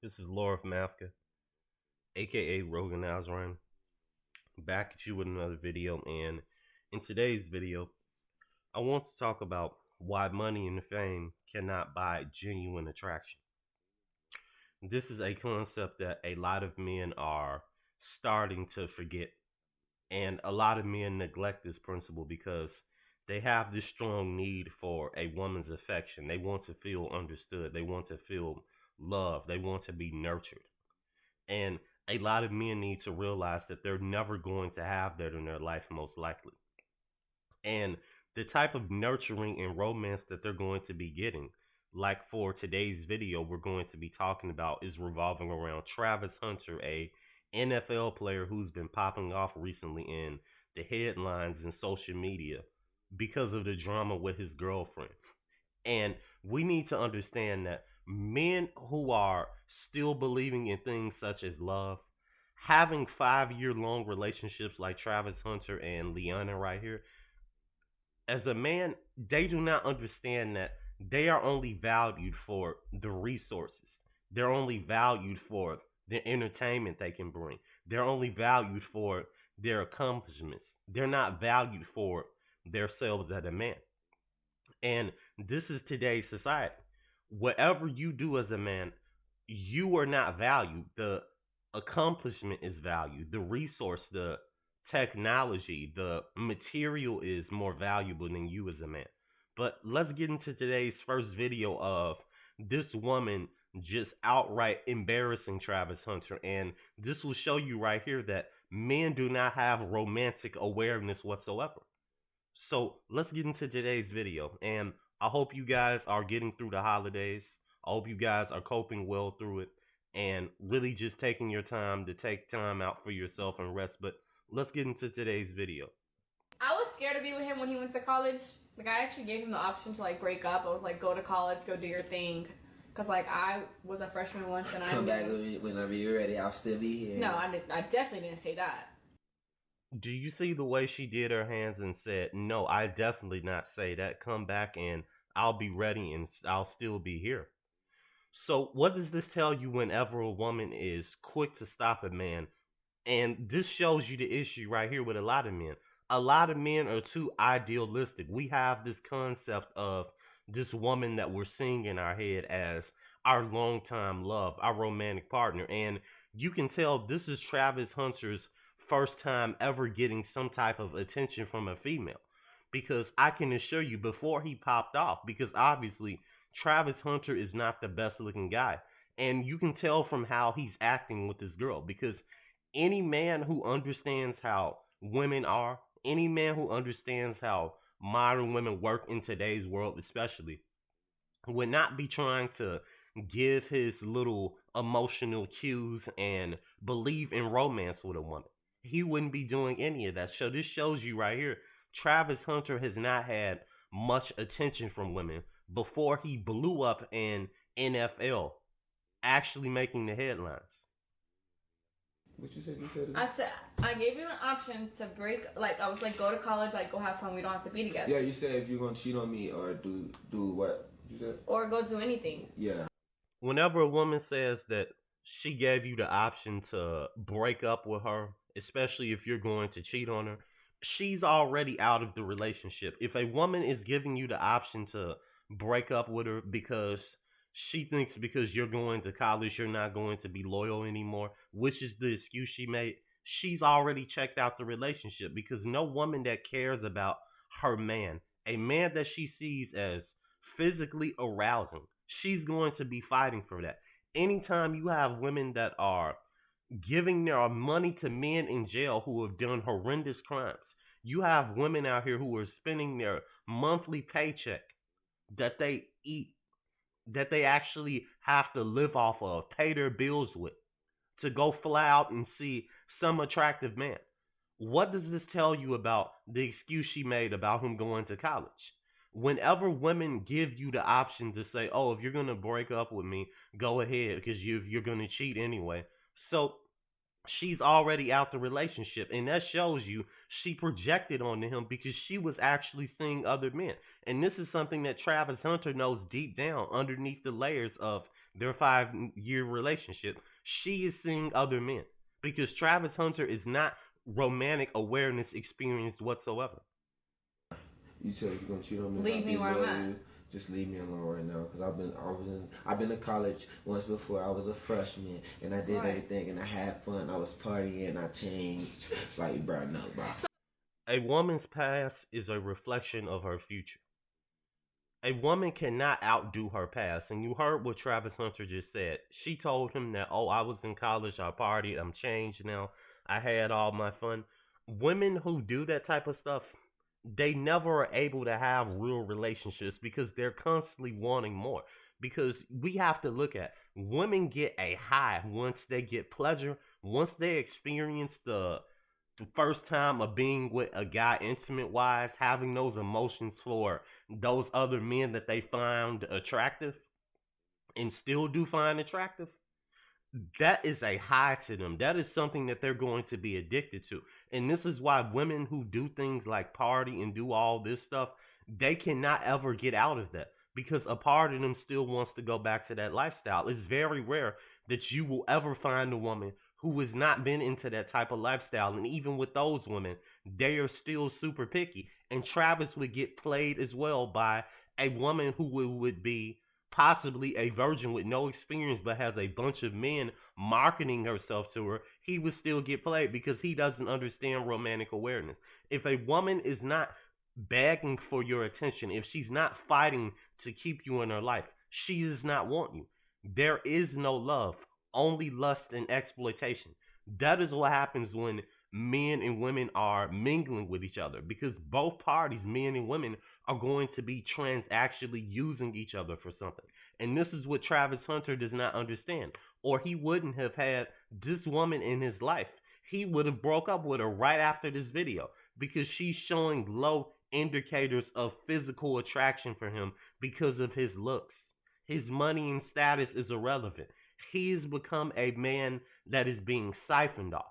This is Laura Mafka, aka Rogan Azran, back at you with another video. And in today's video, I want to talk about why money and fame cannot buy genuine attraction. This is a concept that a lot of men are starting to forget, and a lot of men neglect this principle because they have this strong need for a woman's affection. They want to feel understood, they want to feel loved, they want to be nurtured. And a lot of men need to realize that they're never going to have that in their life, most likely. And the type of nurturing and romance that they're going to be getting, like for today's video, we're going to be talking about is revolving around Travis Hunter, a NFL player who's been popping off recently in the headlines and social media because of the drama with his girlfriend. And we need to understand that men who are still believing in things such as love, having 5 year long relationships like Travis Hunter and Liana right here, as a man, they do not understand that they are only valued for the resources. They're only valued for the entertainment they can bring. They're only valued for their accomplishments. They're not valued for themselves as a man. And this is today's society. Whatever you do as a man, you are not valued. The accomplishment is valued. The resource, the technology, the material is more valuable than you as a man. But let's get into today's first video of this woman just outright embarrassing Travis Hunter. And this will show you right here that men do not have romantic awareness whatsoever. So let's get into today's video. And I hope you guys are getting through the holidays. I hope you guys are coping well through it and really just taking your time to take time out for yourself and rest. But let's get into today's video. I was scared to be with him when he went to college. Like, I actually gave him the option to, like, break up. I was like, go to college, go do your thing. Because, like, I was a freshman once and I Come back whenever you're ready. I'll still be here. No, I definitely didn't say that. Do you see the way she did her hands and said, no, I definitely not say that. Come back and I'll be ready and I'll still be here. So what does this tell you whenever a woman is quick to stop a man? And this shows you the issue right here with a lot of men. A lot of men are too idealistic. We have this concept of this woman that we're seeing in our head as our longtime love, our romantic partner. And you can tell this is Travis Hunter's first time ever getting some type of attention from a female. Because I can assure you, before he popped off, because obviously Travis Hunter is not the best looking guy. And you can tell from how he's acting with this girl because any man who understands how women are, any man who understands how modern women work in today's world, especially, would not be trying to give his little emotional cues and believe in romance with a woman. He wouldn't be doing any of that. So this shows you right here, Travis Hunter has not had much attention from women before he blew up in NFL, actually making the headlines. What you said? You said it? I said, I gave you an option to break, like, I was like, go to college, like, go have fun, we don't have to be together. Yeah, you said if you're gonna cheat on me or do what you said. Or go do anything. Yeah. Whenever a woman says that she gave you the option to break up with her, especially if you're going to cheat on her, she's already out of the relationship. If a woman is giving you the option to break up with her because she thinks because you're going to college you're not going to be loyal anymore, which is the excuse she made, she's already checked out the relationship because no woman that cares about her man, a man that she sees as physically arousing, she's going to be fighting for that. Anytime you have women that are giving their money to men in jail who have done horrendous crimes, you have women out here who are spending their monthly paycheck that they eat, that they actually have to live off of, pay their bills with, to go fly out and see some attractive man. What does this tell you about the excuse she made about him going to college? Whenever women give you the option to say, oh, if you're going to break up with me, go ahead because you're going to cheat anyway. So she's already out the relationship. And that shows you she projected onto him because she was actually seeing other men. And this is something that Travis Hunter knows deep down underneath the layers of their 5-year relationship, she is seeing other men because Travis Hunter is not romantic awareness experienced whatsoever. You said you're gonna cheat on me. Leave me where I'm at. Just leave me alone right now, cause I've been to college once before. I was a freshman and I did everything and I had fun. I was partying. I changed. Like, bro, no, bro. A woman's past is a reflection of her future. A woman cannot outdo her past. And you heard what Travis Hunter just said. She told him that, oh, I was in college, I partied, I'm changed now, I had all my fun. Women who do that type of stuff, they never are able to have real relationships because they're constantly wanting more. Because we have to look at women get a high once they get pleasure, once they experience the first time of being with a guy intimate wise, having those emotions for those other men that they found attractive and still do find attractive. That is a high to them. That is something that they're going to be addicted to. And this is why women who do things like party and do all this stuff, they cannot ever get out of that because a part of them still wants to go back to that lifestyle. It's very rare that you will ever find a woman who has not been into that type of lifestyle. And even with those women, they are still super picky. And Travis would get played as well by a woman who would be possibly a virgin with no experience but has a bunch of men marketing herself to her. He would still get played because he doesn't understand romantic awareness. If a woman is not begging for your attention, if she's not fighting to keep you in her life, she does not want you. There is no love, only lust and exploitation. That is what happens when men and women are mingling with each other, because both parties, men and women, are going to be transactionally using each other for something. And this is what Travis Hunter does not understand, or he wouldn't have had this woman in his life. He would have broke up with her right after this video because she's showing low indicators of physical attraction for him because of his looks. His money and status is irrelevant. He has become a man that is being siphoned off.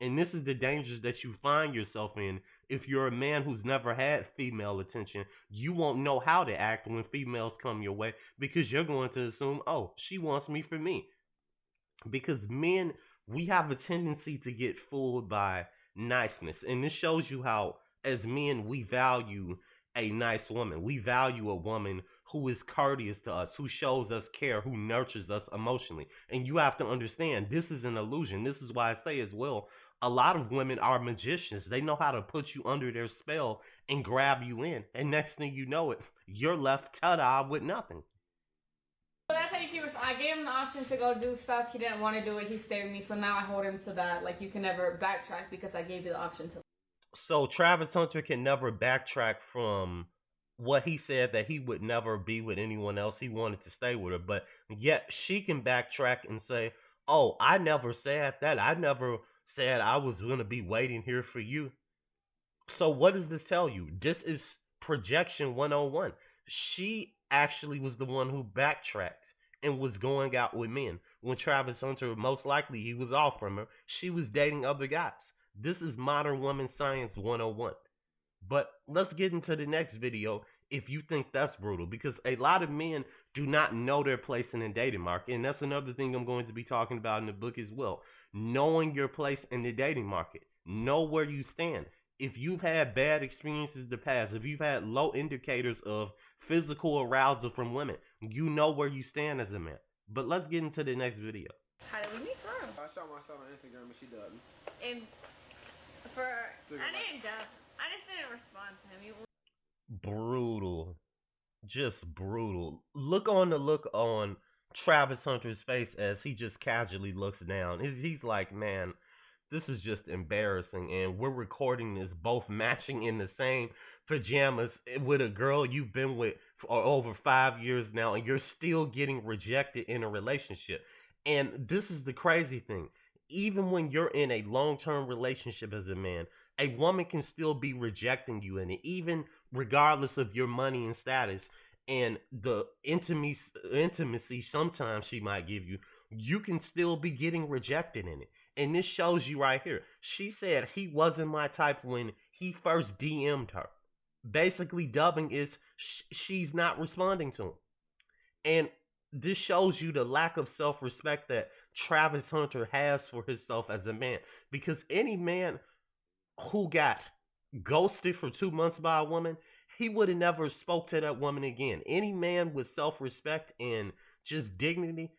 And this is the dangers that you find yourself in if you're a man who's never had female attention. You won't know how to act when females come your way because you're going to assume, oh, she wants me for me. Because men, we have a tendency to get fooled by niceness. And this shows you how, as men, we value a nice woman. We value a woman who is courteous to us, who shows us care, who nurtures us emotionally. And you have to understand, this is an illusion. This is why I say as well, a lot of women are magicians. They know how to put you under their spell and grab you in. And next thing you know it, you're left ta-da with nothing. So that's how you keep. I gave him the option to go do stuff. He didn't want to do it. He stayed with me. So now I hold him to that. Like, you can never backtrack because I gave you the option to. So Travis Hunter can never backtrack from what he said, that he would never be with anyone else. He wanted to stay with her. But yet she can backtrack and say, oh, I never said that. I never said I was going to be waiting here for you. So what does this tell you? This is projection 101. She actually was the one who backtracked and was going out with men. When Travis Hunter, most likely he was off from her, she was dating other guys. This is modern woman science 101. But let's get into the next video if you think that's brutal, because a lot of men do not know their place in the dating market. And that's another thing I'm going to be talking about in the book as well. Knowing your place in the dating market. Know where you stand. If you've had bad experiences in the past, if you've had low indicators of physical arousal from women, you know where you stand as a man. But let's get into the next video. How did we meet from? I shot myself on Instagram and she dubbed me. And I didn't dub. I just didn't respond to him. Brutal. Just brutal. Look on Travis Hunter's face as he just casually looks down. He's like, man, this is just embarrassing. And we're recording this both matching in the same pajamas with a girl you've been with for over 5 years now, and you're still getting rejected in a relationship. And this is the crazy thing. Even when you're in a long-term relationship as a man, a woman can still be rejecting you in it, even regardless of your money and status and the intimacy sometimes she might give you. You can still be getting rejected in it. And this shows you right here. She said he wasn't my type when he first DM'd her. Basically, dubbing is she's not responding to him. And This shows you the lack of self-respect that Travis Hunter has for himself as a man. Because any man who got ghosted for 2 months by a woman, he would have never spoke to that woman again. Any man with self-respect and just dignity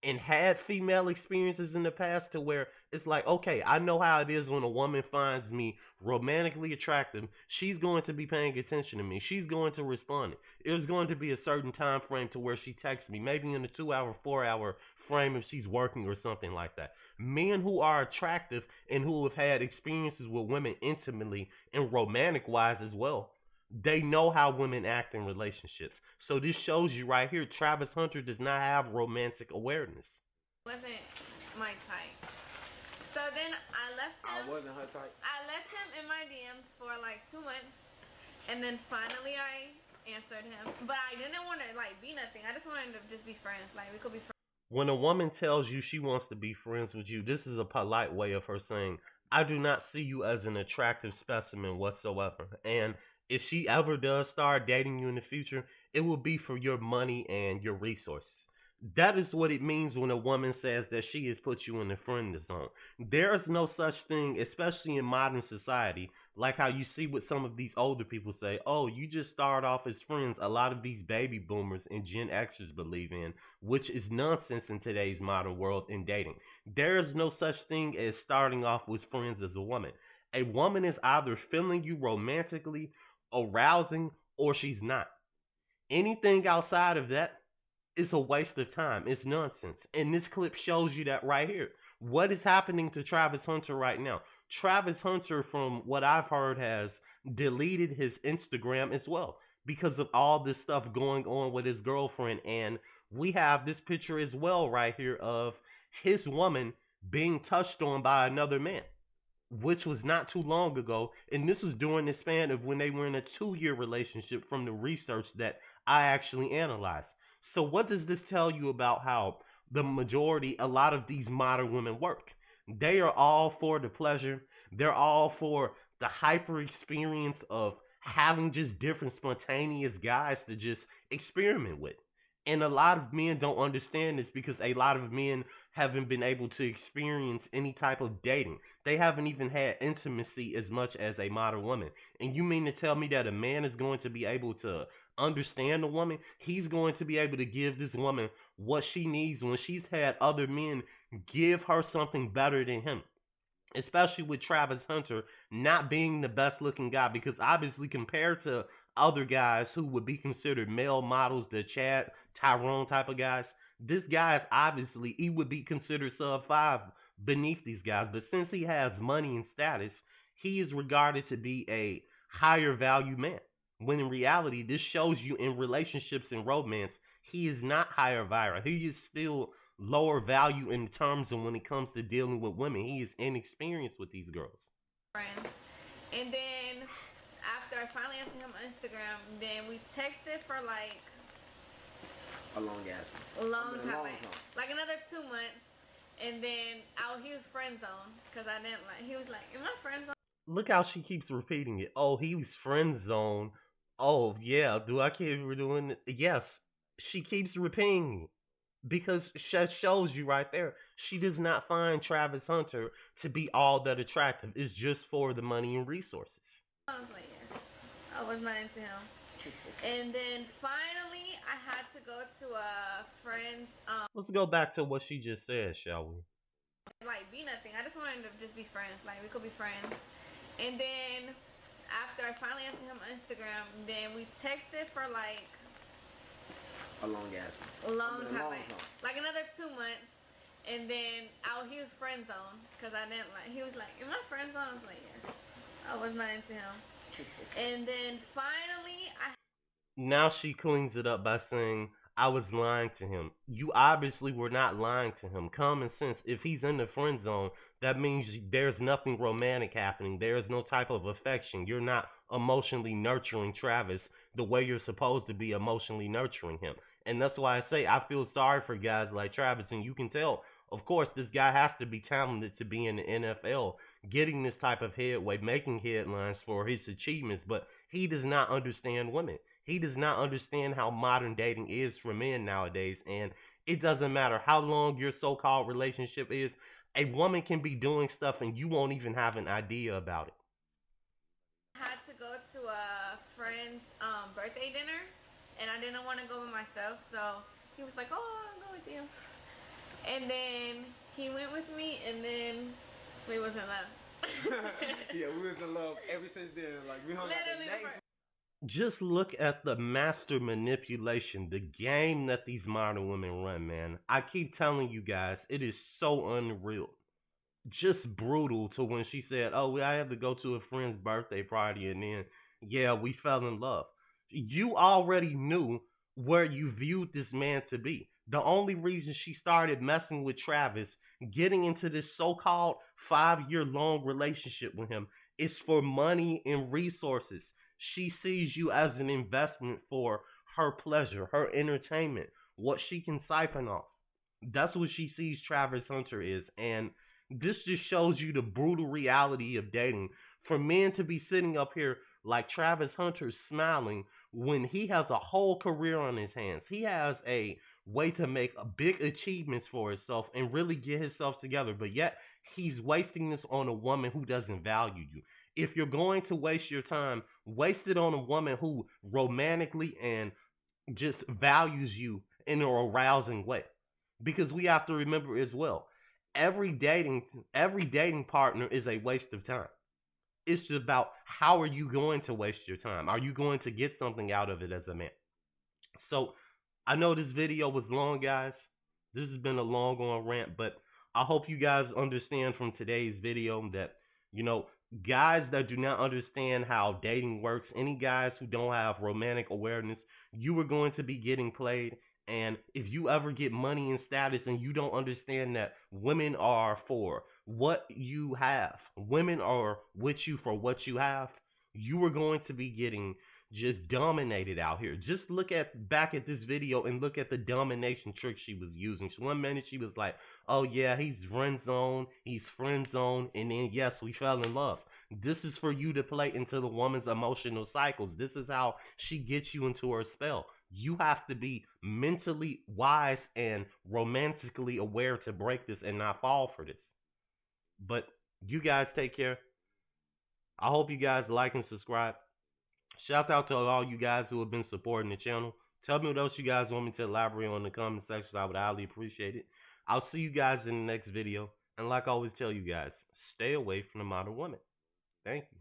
and had female experiences in the past to where it's like, okay, I know how it is when a woman finds me romantically attractive. She's going to be paying attention to me. She's going to respond. There's going to be a certain time frame to where she texts me, maybe in a 2 hour, 4 hour frame if she's working or something like that. Men who are attractive and who have had experiences with women intimately and romantic wise as well, they know how women act in relationships. So this shows you right here, Travis Hunter does not have romantic awareness. Wasn't my type. So then I left him. I wasn't her type. I left him in my DMs for like 2 months, and then finally I answered him. But I didn't want to like be nothing. I just wanted to just be friends. Like we could be friends. When a woman tells you she wants to be friends with you, this is a polite way of her saying, I do not see you as an attractive specimen whatsoever. And if she ever does start dating you in the future, it will be for your money and your resources. That is what it means when a woman says that she has put you in the friend zone. There is no such thing, especially in modern society, like how you see what some of these older people say, oh, you just start off as friends. A lot of these baby boomers and Gen Xers believe in, which is nonsense in today's modern world in dating. There is no such thing as starting off with friends as a woman. A woman is either feeling you romantically, arousing, or she's not. Anything outside of that is a waste of time. It's nonsense. And this clip shows you that right here. What is happening to Travis Hunter right now? Travis Hunter, from what I've heard, has deleted his Instagram as well because of all this stuff going on with his girlfriend. And we have this picture as well right here of his woman being touched on by another man, which was not too long ago. And this was during the span of when they were in a 2-year relationship from the research that I actually analyzed. So what does this tell you about how the majority, a lot of these modern women work? They are all for the pleasure. They're all for the hyper experience of having just different spontaneous guys to just experiment with. And a lot of men don't understand this because a lot of men haven't been able to experience any type of dating. They haven't even had intimacy as much as a modern woman. And you mean to tell me that a man is going to be able to understand a woman? He's going to be able to give this woman what she needs when she's had other men give her something better than him. Especially with Travis Hunter not being the best looking guy, because obviously compared to other guys who would be considered male models, the Chad Tyrone type of guys, this guy is obviously, he would be considered sub 5 beneath these guys. But since he has money and status, he is regarded to be a higher value man. When in reality, this shows you in relationships and romance, he is not higher value. He is still lower value in terms of when it comes to dealing with women. He is inexperienced with these girls. Friends. And then after I finally answered him on Instagram, then we texted for like A long ass a long time. long Like, time. like another 2 months. And then he was friend zone because I didn't like. He was like, "Am I friend zone?" Look how she keeps repeating it. Oh, he was friend zone. Oh, yeah. Do I keep doing it? Yes. She keeps repeating it because that shows you right there. She does not find Travis Hunter to be all that attractive. It's just for the money and resources. I was like, yes. I was not into him. And then finally, I had to go to a friend's, Let's go back to what she just said, shall we? like, be nothing. I just wanted to just be friends. Like, we could be friends. And then after I finally answered him on Instagram, then we texted for like A long ass a long time. long Like, time. like another 2 months. And then he was friend zone because I didn't like. He was like, "Am I friend zone?" I was like, "Yes." I was not into him. And then finally, Now she cleans it up by saying, I was lying to him. You obviously were not lying to him. Common sense. If he's in the friend zone, that means there's nothing romantic happening. There's no type of affection. You're not emotionally nurturing Travis the way you're supposed to be emotionally nurturing him. And that's why I say I feel sorry for guys like Travis. And you can tell, of course, this guy has to be talented to be in the NFL, getting this type of headway, making headlines for his achievements. But he does not understand women. He does not understand how modern dating is for men nowadays. And it doesn't matter how long your so called relationship is, a woman can be doing stuff and you won't even have an idea about it. I had to go to a friend's birthday dinner, and I didn't want to go by myself, so he was like, "Oh, I'll go with you." And then he went with me, and then we was in love. Yeah, we was in love ever since then. Like we hung out the next. Just look at the master manipulation, the game that these modern women run, man. I keep telling you guys, it is so unreal. Just brutal to when she said, "Oh, I have to go to a friend's birthday party," and then, yeah, we fell in love. You already knew where you viewed this man to be. The only reason she started messing with Travis, getting into this so called 5 year long relationship with him, is for money and resources. She sees you as an investment for her pleasure, her entertainment, what she can siphon off. That's what she sees Travis Hunter is. And this just shows you the brutal reality of dating. For men to be sitting up here like Travis Hunter smiling when he has a whole career on his hands. He has a way to make a big achievements for himself and really get himself together. But yet he's wasting this on a woman who doesn't value you. If you're going to waste your time, waste it on a woman who romantically and just values you in a arousing way. Because we have to remember as well, every dating every dating partner is a waste of time. It's just about how are you going to waste your time? Are you going to get something out of it as a man? So I know this video was long, guys. This has been a long on rant, but I hope you guys understand from today's video that, you know, guys that do not understand how dating works, any guys who don't have romantic awareness, you are going to be getting played. And if you ever get money and status and you don't understand that women are for what you have, women are with you for what you have, you are going to be getting just dominated out here. Just look at back at this video and look at the domination trick she was using. So 1 minute she was like, "Oh yeah, he's friend zone," and then yes, we fell in love. This is for you to play into the woman's emotional cycles. This is how she gets you into her spell. You have to be mentally wise and romantically aware to break this and not fall for this. But you guys take care. I hope you guys like and subscribe. Shout out to all you guys who have been supporting the channel. Tell me what else you guys want me to elaborate on in the comment section. I would highly appreciate it. I'll see you guys in the next video. And like I always tell you guys, stay away from the modern woman. Thank you.